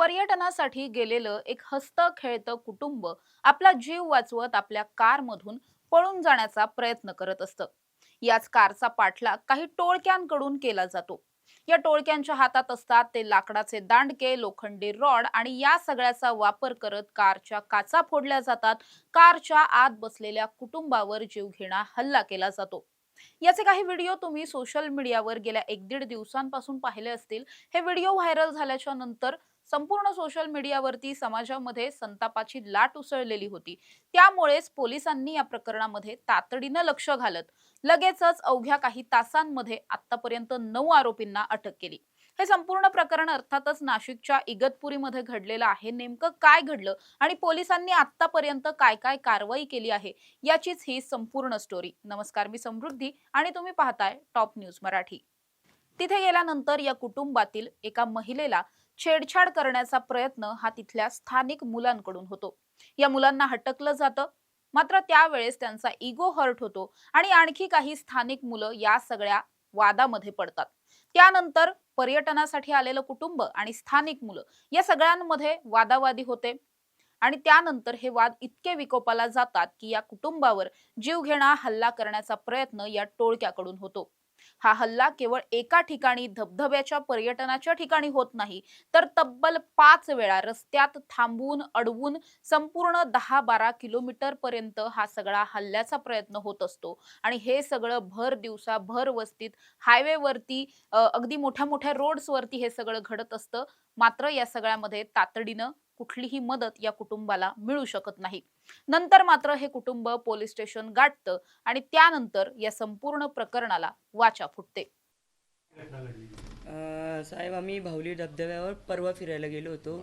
पर्यटनासाठी गेलेलं एक हसतं खेळतं कुटुंब आपला जीव वाचवत आपल्या कारमधून पळून जाण्याचा प्रयत्न करत असतं. याच कारचा पाठलाग काही टोळक्यांकडून केला जातो. या टोळक्यांच्या हातात असतात ते लाकडाचे दांडके, लोखंडी रॉड आणि या सगळ्याचा वापर करत कारच्या काचा फोडल्या जातात. कारच्या आत बसलेल्या कुटुंबावर जीवघेणा हल्ला केला जातो. याचे काही व्हिडिओ तुम्ही सोशल मीडियावर गेल्या 1-1.5 दिवसांपासून पाहिले असतील. हे व्हिडिओ व्हायरल झाल्याच्या नंतर संपूर्ण सोशल मीडियावरती समाजामध्ये संतापाची लाट उसळलेली होती. त्यामुळेच पोलिसांनी या प्रकरणामध्ये तातडीनं लक्ष घालत लगेचच अवघ्या काही तासांमध्ये आतापर्यंत 9 आरोपींना अटक केली. हे संपूर्ण प्रकरण अर्थातच नाशिकच्या इगतपुरीमध्ये घडलेलं आहे. नेमकं काय घडलं आणि पोलिसांनी आतापर्यंत काय काय कारवाई केली आहे, याचीच ही संपूर्ण स्टोरी. नमस्कार, मी समृद्धी आणि तुम्ही पाहताय टॉप न्यूज मराठी. तिथे गेल्यानंतर या कुटुंबातील एका महिलेला छेडछाड करण्याचा प्रयत्न हा तिथल्या स्थानिक मुलांकडून होतो. या मुलांना हटकलं जातं. मात्र त्यावेळेस त्यांचा इगो हर्ट होतो आणि आणखी काही स्थानिक मुलं या सगळ्या वादामध्ये पडतात. त्यानंतर पर्यटनासाठी आलेलं कुटुंब आणि स्थानिक मुलं या सगळ्यांमध्ये वादावादी होते आणि त्यानंतर हे वाद इतके विकोपाला जातात की या कुटुंबावर जीवघेणा हल्ला करण्याचा प्रयत्न या टोळक्याकडून होतो. हा हल्ला केवळ एका ठिकाणी धबधब्याच्या पर्यटनाच्या ठिकाणी होत नाही, तर तब्बल 5 वेळा रस्त्यात थांबवून अडवून संपूर्ण 10-12 किलोमीटर पर्यंत हा सगळा हल्ल्याचा प्रयत्न होत असतो. आणि हे सगळं भर दिवसा भर वस्तीत हायवेवरती अगदी मोठ्या मोठ्या रोड्सवरती हे सगळं घडत असतं. मात्र या सगळ्यामध्ये तातडीनं कुठलीही मदत या कुटुंबाला मिळू शकत नाही. नंतर मात्र हे कुटुंब पोलीस स्टेशन गाठतं आणि त्यानंतर या संपूर्ण प्रकरणाला वाचा फुटते. साहेब, आम्ही भावली धबधब्यावर परवा फिरायला गेलो होतो.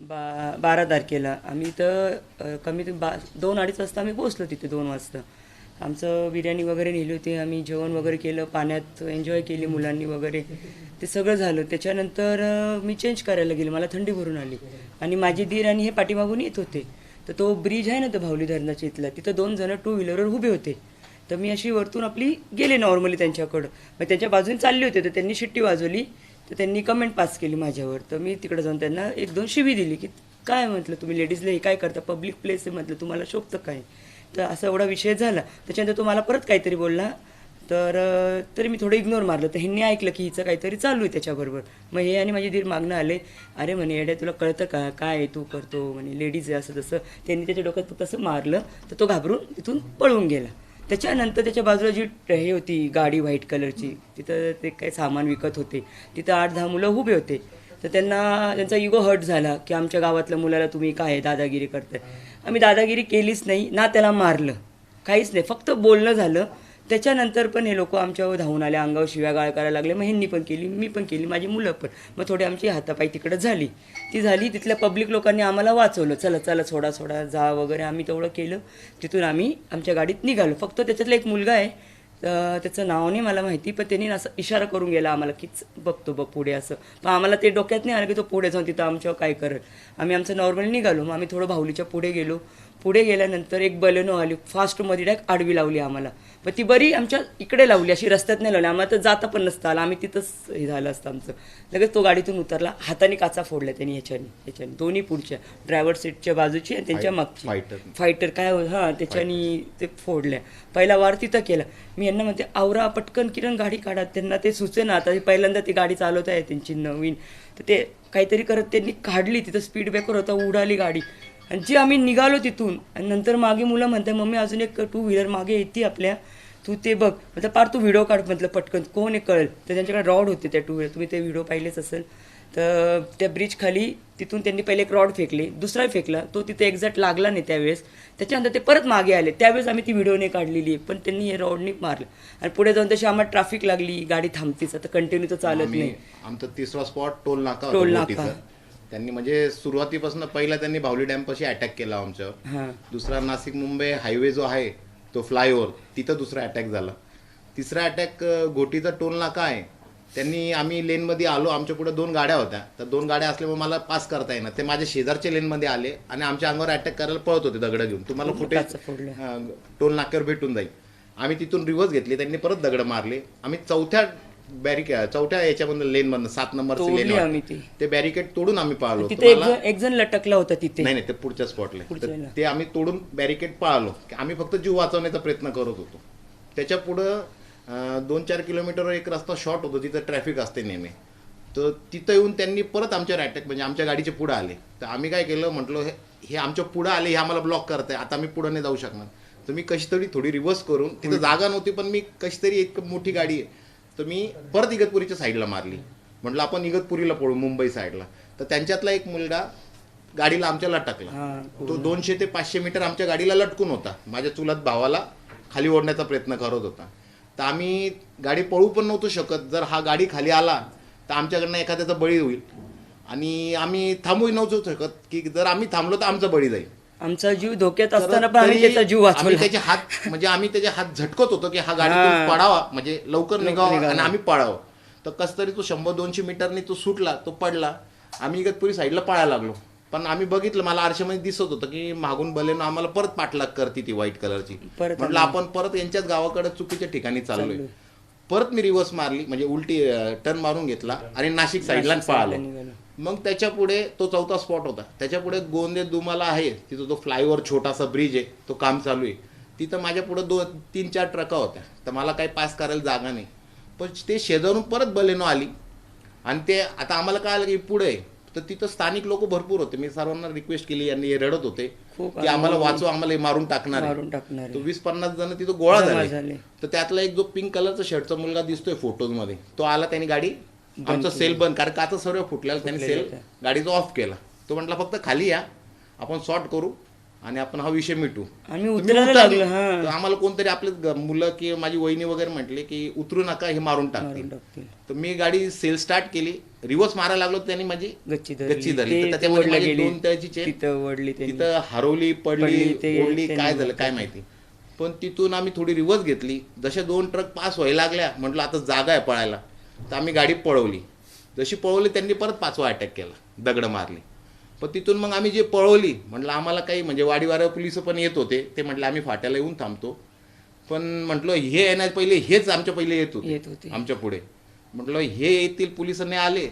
12 तारखेला आम्ही इथं कमीत 2-2:30 वाजता आम्ही पोहोचलो तिथे. 2 वाजता आमचं बिर्याणी वगैरे नेली होती. आम्ही जेवण वगैरे केलं, पाण्यात एन्जॉय केली मुलांनी वगैरे, ते सगळं झालं. त्याच्यानंतर मी चेंज करायला गेले, मला थंडी भरून आली आणि माझी दीर आणि हे पाठीमागून येत होते. तर तो ब्रिज आहे ना, तो भावली धरणाच्या इथला, तिथं 2 जण 2 व्हीलरवर उभे होते. तर मी अशी वरतून आपली गेले नॉर्मली त्यांच्याकडं, मग त्यांच्या बाजूने चालले होते. तर त्यांनी शिट्टी वाजवली, तर त्यांनी कमेंट पास केली माझ्यावर. तर मी तिकडे जाऊन त्यांना 1-2 शिवी दिली की काय म्हटलं, तुम्ही लेडीजला हे काय करता, पब्लिक प्लेस आहे म्हटलं, तुम्हाला शोभतं काय. तर असा एवढा विषय झाला. त्याच्यानंतर तो मला परत काहीतरी बोलला, तर तरी मी थोडं इग्नोर मारलं. तर ह्यांनी ऐकलं की हिचं काहीतरी चालू आहे त्याच्याबरोबर. मग हे आणि माझी दीर मागणं आले, अरे म्हणे येड्या, तुला कळतं का काय तू करतो म्हणे, लेडीज आहे असं तसं. त्यांनी त्याच्या डोक्यात फक्त असं मारलं, तर तो घाबरून तिथून पळून गेला. त्याच्यानंतर त्याच्या बाजूला जी हे होती गाडी व्हाईट कलरची, तिथं ते काही सामान विकत होते, तिथं 8-10 मुलं उभे होते. तर त्यांचा इगो हर्ट झाला की आमच्या गावातल्या मुलाला तुम्ही काय दादागिरी करताय. आम्ही दादागिरी केलीच नाही ना, त्याला मारलं काहीच नाही, फक्त बोलणं झालं. त्याच्यानंतर पण हे लोक आमच्यावर धावून आले, अंगावर शिव्या गाळ करायला लागले. मग ह्यांनी पण केली, मी पण केली, माझी मुलं पण. मग थोडी आमची हातापाई तिकडं झाली. ती झाली, तिथल्या पब्लिक लोकांनी आम्हाला वाचवलं, चला चला सोडा सोडा जा वगैरे. आम्ही तेवढं केलं. तिथून आम्ही आमच्या गाडीत निघालो. फक्त त्याच्यातला एक मुलगा आहे, त्याचं नाव नाही मला माहिती, पण त्यांनी असं इशारा करून गेला आम्हाला की बघतो बघ पुढे असं. पण आम्हाला ते डोक्यात नाही आलं की तो पुढे जाऊन तिथं आमच्यावर काय करेल. आम्ही आमचं नॉर्मली निघालो. मग आम्ही थोडं भावलीच्या पुढे गेलो. पुढे गेल्यानंतर एक बलेनो आली, फास्टमध्ये डायरेक्ट आडवी लावली आम्हाला. पण ती बरी आमच्या इकडे लावली, अशी रस्त्यात नाही लावली. आम्हाला तर जाता पण नसतं आलं, आम्ही तिथंच हे झालं असतं आमचं. लगेच तो गाडीतून उतरला, हाताने काचा फोडल्या त्यांनी ह्याच्याने दोन्ही पुढच्या, ड्रायव्हर सीटच्या बाजूची आणि त्यांच्या मागची फायटर काय हां त्याच्यानी ते फोडल्या. पहिला वार तिथं केला. मी यांना म्हणते आवरा पटकन किरण गाडी काढा. त्यांना ते सुचे ना, आता पहिल्यांदा ती गाडी चालवत आहे त्यांची नवीन. तर ते काहीतरी करत त्यांनी काढली, तिथं स्पीड ब्रेकर होता, उडाली गाडी. आणि जी आम्ही निघालो तिथून, आणि नंतर मागे मुलं म्हणतात मम्मी अजून एक 2 व्हीलर मागे येते आपल्या, तू ते बघ. म्हटलं पार तू व्हिडिओ काढ म्हटलं पटकन, कोण आहे कळेल. तर त्यांच्याकडे रॉड होते त्या 2 व्हीलर, तुम्ही ते व्हिडिओ पाहिलेच असेल. तर त्या ब्रिज खाली तिथून त्यांनी पहिले एक रॉड फेकले, दुसरा फेकला, तो तिथे एक्झॅक्ट लागला नाही त्यावेळेस. त्याच्यानंतर ते परत मागे आले, त्यावेळेस आम्ही ती व्हिडिओने काढलेली, पण त्यांनी हे रॉडनी मारलं. आणि पुढे जाऊन तशी आम्हाला ट्रॅफिक लागली, गाडी थांबतीच, आता कंटिन्यू तर चालत नाही. आमचा 3रा स्पॉट टोल नाका. त्यांनी म्हणजे सुरुवातीपासून पहिला त्यांनी भावली डॅम पाशी अटॅक केला आमच्यावर. दुसरा नाशिक मुंबई हायवे जो आहे तो फ्लायओव्हर, तिथं दुसरा अटॅक झाला. तिसरा अटॅक घोटीचा टोल नाका आहे, त्यांनी आम्ही लेनमध्ये आलो, आमच्या पुढे 2 गाड्या होत्या. तर 2 गाड्या असल्यामुळे मला पास करता येणार. ते माझ्या शेजारच्या लेनमध्ये आले आणि आमच्या अंगावर अटॅक करायला पळत होते दगड घेऊन. तुम्हाला फुटेज टोल नाक्यावर भेटून जाईल. आम्ही तिथून रिव्हर्स घेतली, त्यांनी परत दगड मारले. आम्ही 4थ्या बॅरिकेड चौथ्या याच्यामधून लेन मधनं 7 नंबरचं तोडली लेन आम्ही ती. ते बॅरिकेड तोडून आम्ही पळालो. तिथे तुम्हाला एक जण लटकला होता तिथे. नाही ते पुढच्या स्पॉटला पुढच्या ला. ते आम्ही तोडून बॅरिकेड पळालो. आम्ही फक्त जीव वाचवण्याचा प्रयत्न करत होतो. त्याच्या पुढं 2-4 किलोमीटरवर एक रस्ता शॉर्ट होतो, तिथं ट्रॅफिक असते नेहमी. तर तिथं येऊन त्यांनी परत आमच्यावर अटॅक, म्हणजे आमच्या गाडीचे पुढे आले. तर आम्ही काय केलं, म्हटलं हे आमच्या पुढे आले, हे आम्हाला ब्लॉक करताय, आता मी पुढे नाही जाऊ शकणार. तर मी कशी तरी थोडी रिव्हर्स करून, तिथं जागा नव्हती पण मी कशी तरी, एक मोठी गाडी आहे तर मी परत इगतपुरीच्या साईडला मारली. म्हटलं आपण इगतपुरीला पळू, मुंबई साईडला. तर त्यांच्यातला एक मुलगा गाडीला आमच्या लटकला. तो 200 ते 500 मीटर आमच्या गाडीला लटकून होता. माझ्या चुलत भावाला खाली ओढण्याचा प्रयत्न करत होता. तर आम्ही गाडी पळू पण नव्हतो शकत. जर हा गाडी खाली आला तर आमच्याकडनं एखाद्याचा बळी होईल, आणि आम्ही थांबूही नव्हतो शकत की जर आम्ही थांबलो तर आमचा बळी जाईल. आमचा जीव धोक्यात असताना पण आम्ही त्याचा जीव आम्ही वाचवला. त्याचे हात, म्हणजे आम्ही त्याचे हात झटकत होतो की हा गाडीतून पडावा, म्हणजे लवकर निघावा आणि आम्ही पळावं. तर कस तरी तो 100-200 मीटरनी तो सुटला, तो पडला. आम्ही इगतपुरी साईडला पळायला लागलो. पण आम्ही बघितलं, मला आरशामध्ये दिसत होतं की मागून बलेनं आम्हाला परत पाठलाग करते ती व्हाईट कलरची. म्हटलं आपण परत यांच्याच गावाकडे चुकीच्या ठिकाणी चाललोय. परत मी रिव्हर्स मारली, म्हणजे उलटी टर्न मारून घेतला आणि नाशिक साईडला पळालो. मग त्याच्या पुढे तो चौथा स्पॉट होता. त्याच्या पुढे गोंदे दुमाला आहे, तिथं तो फ्लायओव्हर छोटासा ब्रिज आहे, तो काम चालू आहे. तिथं माझ्या पुढे 2-3-4 ट्रका होत्या. तर मला काही पास करायला जागा नाही. पण ते शेजारून परत बलेनो आली आणि ते आता आम्हाला कळालं की पुढे आहे. तर तिथं स्थानिक लोक भरपूर होते. मी सर्वांना रिक्वेस्ट केली, यांनी रडत होते की आम्हाला वाचवा, आम्हाला मारून टाकणार आहे. तो 20-50 जण तिथं गोळा झाले. तर त्यातला एक जो पिंक कलरचा शर्टचा मुलगा दिसतोय फोटोजमध्ये, तो आला, त्याने गाडी, आमचं सेल बंद, कारण काचा सर्व फुटलेला, त्याने सेल गाडीचा ऑफ केला. तो म्हटला फक्त खाली या, आपण सॉर्ट करू आणि आपण हा विषय मिटू. आम्ही उतरायला लागलो. तर आम्हाला कोणतरी आपले मुलं किंवा माझी वहिनी वगैरे म्हटले की उतरू नका, हे मारून टाकतील. तर मी गाडी सेल स्टार्ट केली, रिव्हर्स मारायला लागलो, त्यांनी माझी गच्ची धरली. तर त्याच्यामध्ये माझी 2 तळची चेन तिथं हरवली, पडली, ओढली, काय झालं काय माहिती. पण तिथून आम्ही थोडी रिव्हर्स घेतली. जशा 2 ट्रक पास व्हायला लागल्या, म्हटलं आता जागा आहे पळायला. तर आम्ही गाडी पळवली. जशी पळवली त्यांनी परत 5वा अटॅक केला, दगड मारली. पण तिथून मग आम्ही जे पळवली, म्हटलं आम्हाला काही, म्हणजे वाडीवारा पोलिस पण येत होते. ते म्हटलं आम्ही फाट्याला येऊन थांबतो. पण म्हटलं हे येण्यास पहिले हेच आमच्या पहिले येत होते आमच्या पुढे. म्हटलं हे येतील, पोलिसांनी आले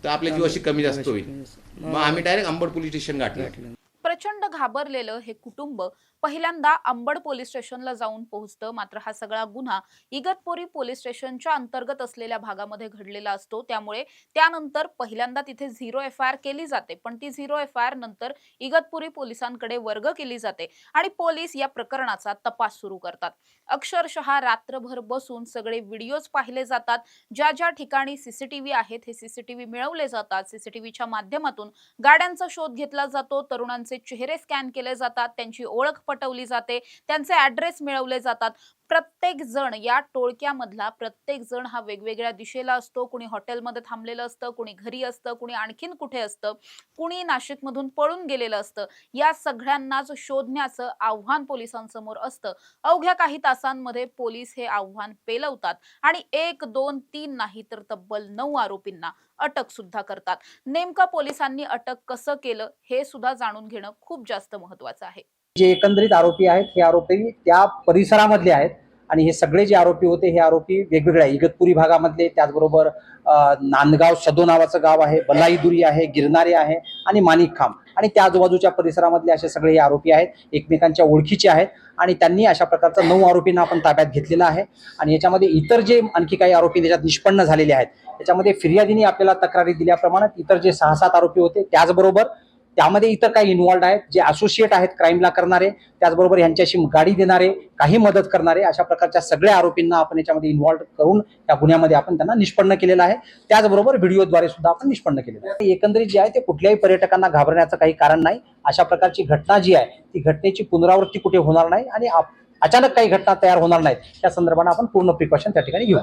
तर आपल्या जीवाशी कमी जास्त होईल. मग आम्ही डायरेक्ट अंबड पोलीस स्टेशन गाठलं. प्रचंड घाबरलेलं हे कुटुंब पहिल्यांदा अंबड पोलीस स्टेशनला जाऊन पोहोचतं. मात्र हा सगळा गुन्हा इगतपुरी पोलीस स्टेशनच्या अंतर्गत असलेल्या भागामध्ये घडलेला असतो. त्यामुळे त्यानंतर पहिल्यांदा तिथे 0 FIR केली जाते. पण ती 0 FIR नंतर इगतपुरी पोलिसांकडे वर्ग केली जाते आणि पोलीस या प्रकरणाचा तपास सुरू करतात. अक्षरशः रात्रभर बसून सगळे व्हिडिओज पाहिले जातात. ज्या ज्या ठिकाणी CCTV आहेत, हे CCTV मिळवले जातात. CCTVच्या माध्यमातून गाड्यांचा शोध घेतला जातो. तरुणांचे चेहरे स्कॅन केले जातात, त्यांची ओळख पटवली जाते, त्यांचे ऍड्रेस मिळवले जातात. प्रत्येक जण या टोळक्यामधला प्रत्येक जण हा वेगवेगळ्या दिशेला असतो. कुणी हॉटेलमध्ये थांबलेलं असतं, कुणी घरी असतं, कुणी आणखीन कुठे असतं, कुणी नाशिकमधून पळून गेलेलं असतं. या सगळ्यांनाच शोधण्याचं आव्हान पोलिसांसमोर असतं. अवघ्या काही तासांमध्ये पोलीस हे आव्हान पेलवतात आणि 1, 2, 3 नाही तर तब्बल 9 आरोपींना अटक सुद्धा करतात. नेमकं पोलिसांनी अटक कसं केलं हे सुद्धा जाणून घेणं खूप जास्त महत्त्वाचं आहे. जे एकंदरीत आरोपी आहेत, हे आरोपी त्या परिसरामधले आहेत आणि हे सगळे जे आरोपी होते, हे आरोपी वेगवेगळ्या इगतपुरी भागामधले, त्याचबरोबर नांदगाव सदो नावाचं गाव आहे, बलाईदुरी आहे, गिरणारे आहे आणि माणिकखांब आणि त्या आजूबाजूच्या परिसरामधले असे सगळे हे आरोपी आहेत. एकमेकांच्या ओळखीचे आहेत आणि त्यांनी अशा प्रकारचं 9 आरोपींना आपण ताब्यात घेतलेलं आहे. आणि याच्यामध्ये इतर जे आणखी काही आरोपी त्याच्यात निष्पन्न झालेले आहेत, त्याच्यामध्ये फिर्यादीने आपल्याला तक्रारी दिल्याप्रमाणे इतर जे 6-7 आरोपी होते, त्याचबरोबर त्यामध्ये इतर काही इन्व्हॉल्ड आहेत, जे असोसिएट आहेत क्राईमला करणारे, त्याचबरोबर यांच्याशी गाडी देणारे, काही मदत करणारे, अशा प्रकारच्या सगळ्या आरोपींना आपण याच्यामध्ये इन्व्हॉल्व करून या गुन्ह्यामध्ये आपण त्यांना निष्पन्न केलेलं आहे. त्याचबरोबर व्हिडिओद्वारे सुद्धा आपण निष्पन्न केलेलं आहे. एकंदरीत जे आहे ते कुठल्याही पर्यटकांना घाबरण्याचं काही कारण नाही. अशा प्रकारची घटना जी आहे ती घटनेची पुनरावृत्ती कुठे होणार नाही आणि अचानक काही घटना तयार होणार नाहीत, त्या संदर्भाने आपण पूर्ण प्रिकॉशन त्या ठिकाणी घेऊ.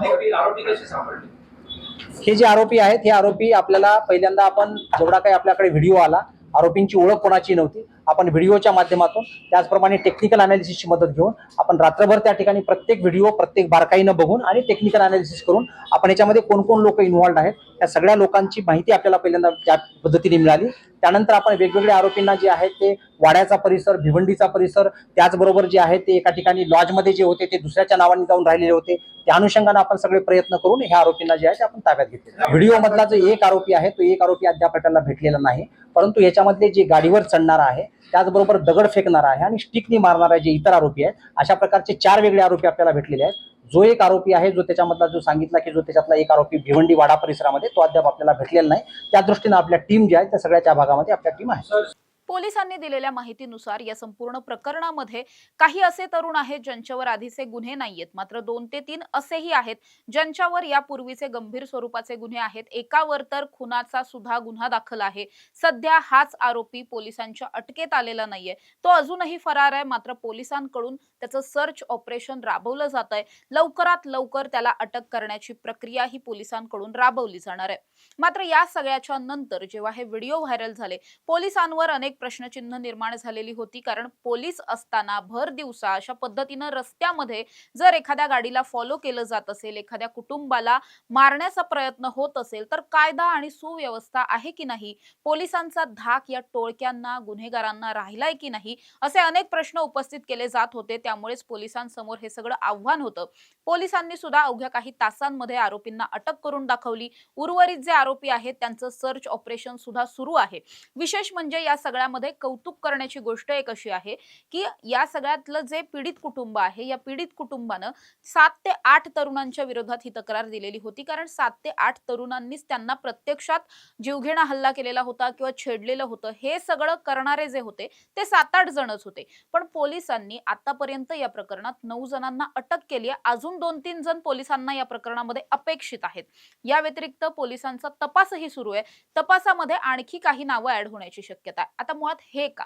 हे जे आरोपी आहेत, हे आरोपी आपल्याला पहिल्यांदा आपण जेवढा काही आपल्याकडे व्हिडिओ आला, आरोपींची ओळख कोणाची नव्हती. आपण व्हिडिओच्या माध्यमातून त्याचप्रमाणे टेक्निकल अनालिसिसची मदत घेऊन आपण रात्रभर त्या ठिकाणी प्रत्येक व्हिडिओ प्रत्येक बारकाईनं बघून आणि टेक्निकल अनालिसिस करून आपण याच्यामध्ये कोण कोण लोक इन्व्हॉल्ड आहेत त्या सगळ्या लोकांची माहिती आपल्याला पहिल्यांदा त्या पद्धतीने मिळाली. त्यानंतर आपण वेगवेगळ्या आरोपींना जे आहेत ते वाड्याचा परिसर, भिवंडीचा परिसर, त्याचबरोबर जे आहे ते एका ठिकाणी लॉजमध्ये जे होते ते दुसऱ्याच्या नावाने जाऊन राहिलेले होते, त्या अनुषंगाने आपण सगळे प्रयत्न करून ह्या आरोपींना जे आहे ते आपण ताब्यात घेतले. व्हिडिओ मधला जो एक आरोपी आहे तो एक आरोपी अद्याप आपल्याला भेटलेला नाही, परंतु याच्यामधले जे गाडीवर चढणारा आहे, त्याचबरोबर दगड फेकणारा आहे आणि स्टिकनी मारणारा जे इतर आरोपी आहेत, अशा प्रकारचे 4 वेगळे आरोपी आपल्याला भेटलेले आहेत. जो एक आरोपी आहे जो त्याच्यामधला जो सांगितला की जो त्याच्यातला एक आरोपी भिवंडी वाडा परिसरामध्ये, तो अद्याप आपल्याला भेटलेला नाही. त्या दृष्टीने आपल्या टीम जी आहे त्या सगळ्याच्या भागामध्ये आपल्या टीम आहे. पोलिसांनी दिलेल्या माहितीनुसार या संपूर्ण प्रकरणामध्ये काही असे तरुण आहेत ज्यांच्यावर आधीचे गुन्हे नाहीयेत, मात्र 2 ते 3 असेही आहेत ज्यांच्यावर यापूर्वीचे गंभीर स्वरूपाचे गुन्हे आहेत. एकावर तर खुनाचा सुद्धा गुन्हा दाखल आहे. सध्या हाच आरोपी पोलिसांच्या अटकेत आलेला नाहीये, तो अजूनही फरार आहे. मात्र पोलिसांकडून त्याचं सर्च ऑपरेशन राबवलं जात आहे. लवकरात लवकर त्याला अटक करण्याची प्रक्रिया ही पोलिसांकडून राबवली जाणार आहे. मात्र या सगळ्याच्या नंतर जेव्हा हे व्हिडिओ व्हायरल झाले, पोलिसांवर अनेक प्रश्नचिन्ह निर्माण झालेली होती. कारण पोलीस असताना भर दिवसा अशा पद्धतीनं रस्त्यामध्ये जर एखाद्या गाडीला फॉलो केलं जात असेल, एखाद्या कुटुंबाला मारण्याचा प्रयत्न होत असेल, तर कायदा आणि सुव्यवस्था आहे की नाही, पोलिसांचा धाक या टोळक्यांना, गुन्हेगारांना राहिलाय की नाही, असे अनेक प्रश्न उपस्थित केले जात होते. त्यामुळेच पोलिसांसमोर हे सगळं आव्हान होतं. पोलिसांनी सुद्धा अवघ्या काही तासांमध्ये आरोपींना अटक करून दाखवली. उर्वरित जे आरोपी आहेत त्यांचं सर्च ऑपरेशन सुद्धा सुरू आहे. विशेष म्हणजे या सगळ्यामध्ये कौतुक करण्याची गोष्ट एक अशी आहे की या सगळ्यातलं जे पीडित कुटुंब आहे, या पीडित कुटुंबानं 7 ते 8 तरुणांच्या विरोधात ही तक्रार दिलेली होती. कारण 7 ते 8 तरुणांनीच त्यांना प्रत्यक्षात जीवघेणा हल्ला केलेला होता किंवा छेडलेलं होतं. हे सगळं करणारे जे होते ते 7-8 जणच होते. पण पोलिसांनी आतापर्यंत या प्रकरणात 9 जणांना अटक केली आहे. अजून 2-3 जण पोलिसांना या प्रकरणामध्ये अपेक्षित आहेत. या व्यतिरिक्त पोलिसांचा तपासही सुरू आहे. तपासामध्ये आणखी काही नावं ऍड होण्याची शक्यता आहे. आता मुळात हे का?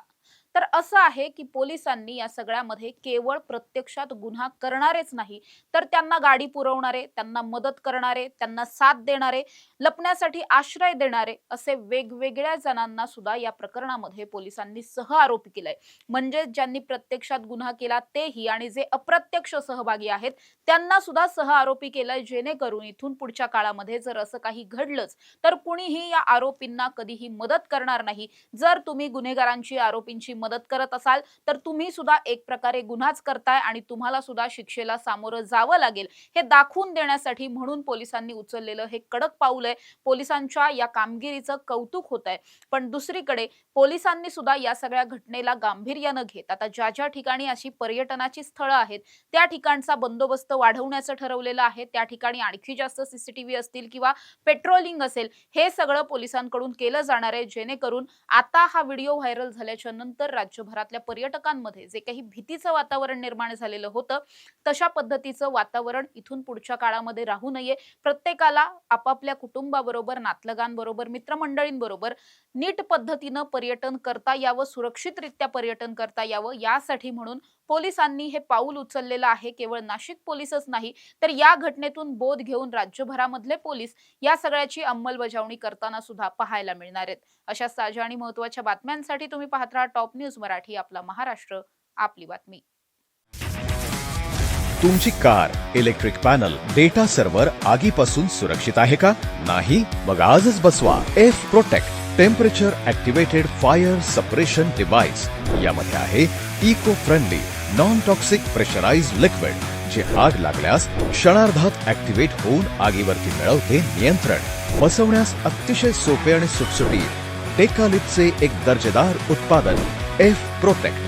तर असं आहे की पोलिसांनी या सगळ्यामध्ये केवळ प्रत्यक्षात गुन्हा करणारेच नाही, तर त्यांना गाडी पुरवणारे, त्यांना मदत करणारे, त्यांना साथ देणारे, लपण्यासाठी आश्रय देणारे असे वेगवेगळ्या जणांना सुद्धा या प्रकरणामध्ये पोलिसांनी सह आरोपी केलंय. म्हणजे ज्यांनी प्रत्यक्षात गुन्हा केला तेही आणि जे अप्रत्यक्ष सहभागी आहेत त्यांना सुद्धा सह आरोपी केलंय. जेणेकरून इथून पुढच्या काळामध्ये जर असं काही घडलंच तर कुणीही या आरोपींना कधीही मदत करणार नाही. जर तुम्ही गुन्हेगारांची, आरोपींची मदत करत असाल तर तुम्ही सुद्धा एक प्रकारे गुन्हाच करताय आणि तुम्हाला सुद्धा शिक्षेला सामोरं जावं लागेल हे दाखवून देण्यासाठी म्हणून पोलिसांनी उचललेलं हे कडक पाऊल आहे. पोलिसांच्या या कामगिरीचं कौतुक होत आहे. पण दुसरीकडे पोलिसांनी सुद्धा या सगळ्या घटनेला गांभीर्यानं घेत आता ज्या ज्या ठिकाणी अशी पर्यटनाची स्थळं आहेत त्या ठिकाणचा बंदोबस्त वाढवण्याचं ठरवलेलं आहे. त्या ठिकाणी आणखी जास्त सीसीटीव्ही असतील किंवा पेट्रोलिंग असेल, हे सगळं पोलिसांकडून केलं जाणार आहे. जेणेकरून आता हा व्हिडिओ व्हायरल झाल्याच्या नंतर राज्यभरातल्या पर्यटकांमध्ये जे काही भीतीचं वातावरण निर्माण झालेलं होतं, तशा पद्धतीचं वातावरण इथून पुढच्या काळामध्ये राहू नये. प्रत्येकाला आपापल्या कुटुंबाबरोबर, नातलगांबरोबर, मित्रमंडळींबरोबर नीट पद्धतीनं पर्यटन करता यावं, सुरक्षितरित्या पर्यटन करता यावं, यासाठी म्हणून पोलिसांनी हे पाऊल उचललेलं आहे. केवळ नाशिक पोलीसच नाही तर या घटनेतून बोध घेऊन राज्यभरामधले पोलीस या सगळ्याची अंमलबजावणी करताना सुद्धा पाहायला मिळणार आहेत. अशा ताज्या आणि महत्त्वाच्या बातम्यांसाठी तुम्ही पाहत राहा टॉप न्यूज मराठी. आपला महाराष्ट्र, आपली बातमी. तुमची car, electric panel, data server आगीपासून सुरक्षित आहे का? नाही? मग आजच बसवा F protect temperature activated fire suppression device. यामध्ये आहे eco friendly non toxic pressurised liquid, जे आग लागल्यास क्षणार्धात ऍक्टिव्हेट होऊन आगीवरती मिळवते नियंत्रण. बसवण्यास अतिशय सोपे आणि सुटसुटीत. टेकालिपचे एक दर्जेदार उत्पादन एफ प्रोटेक्ट.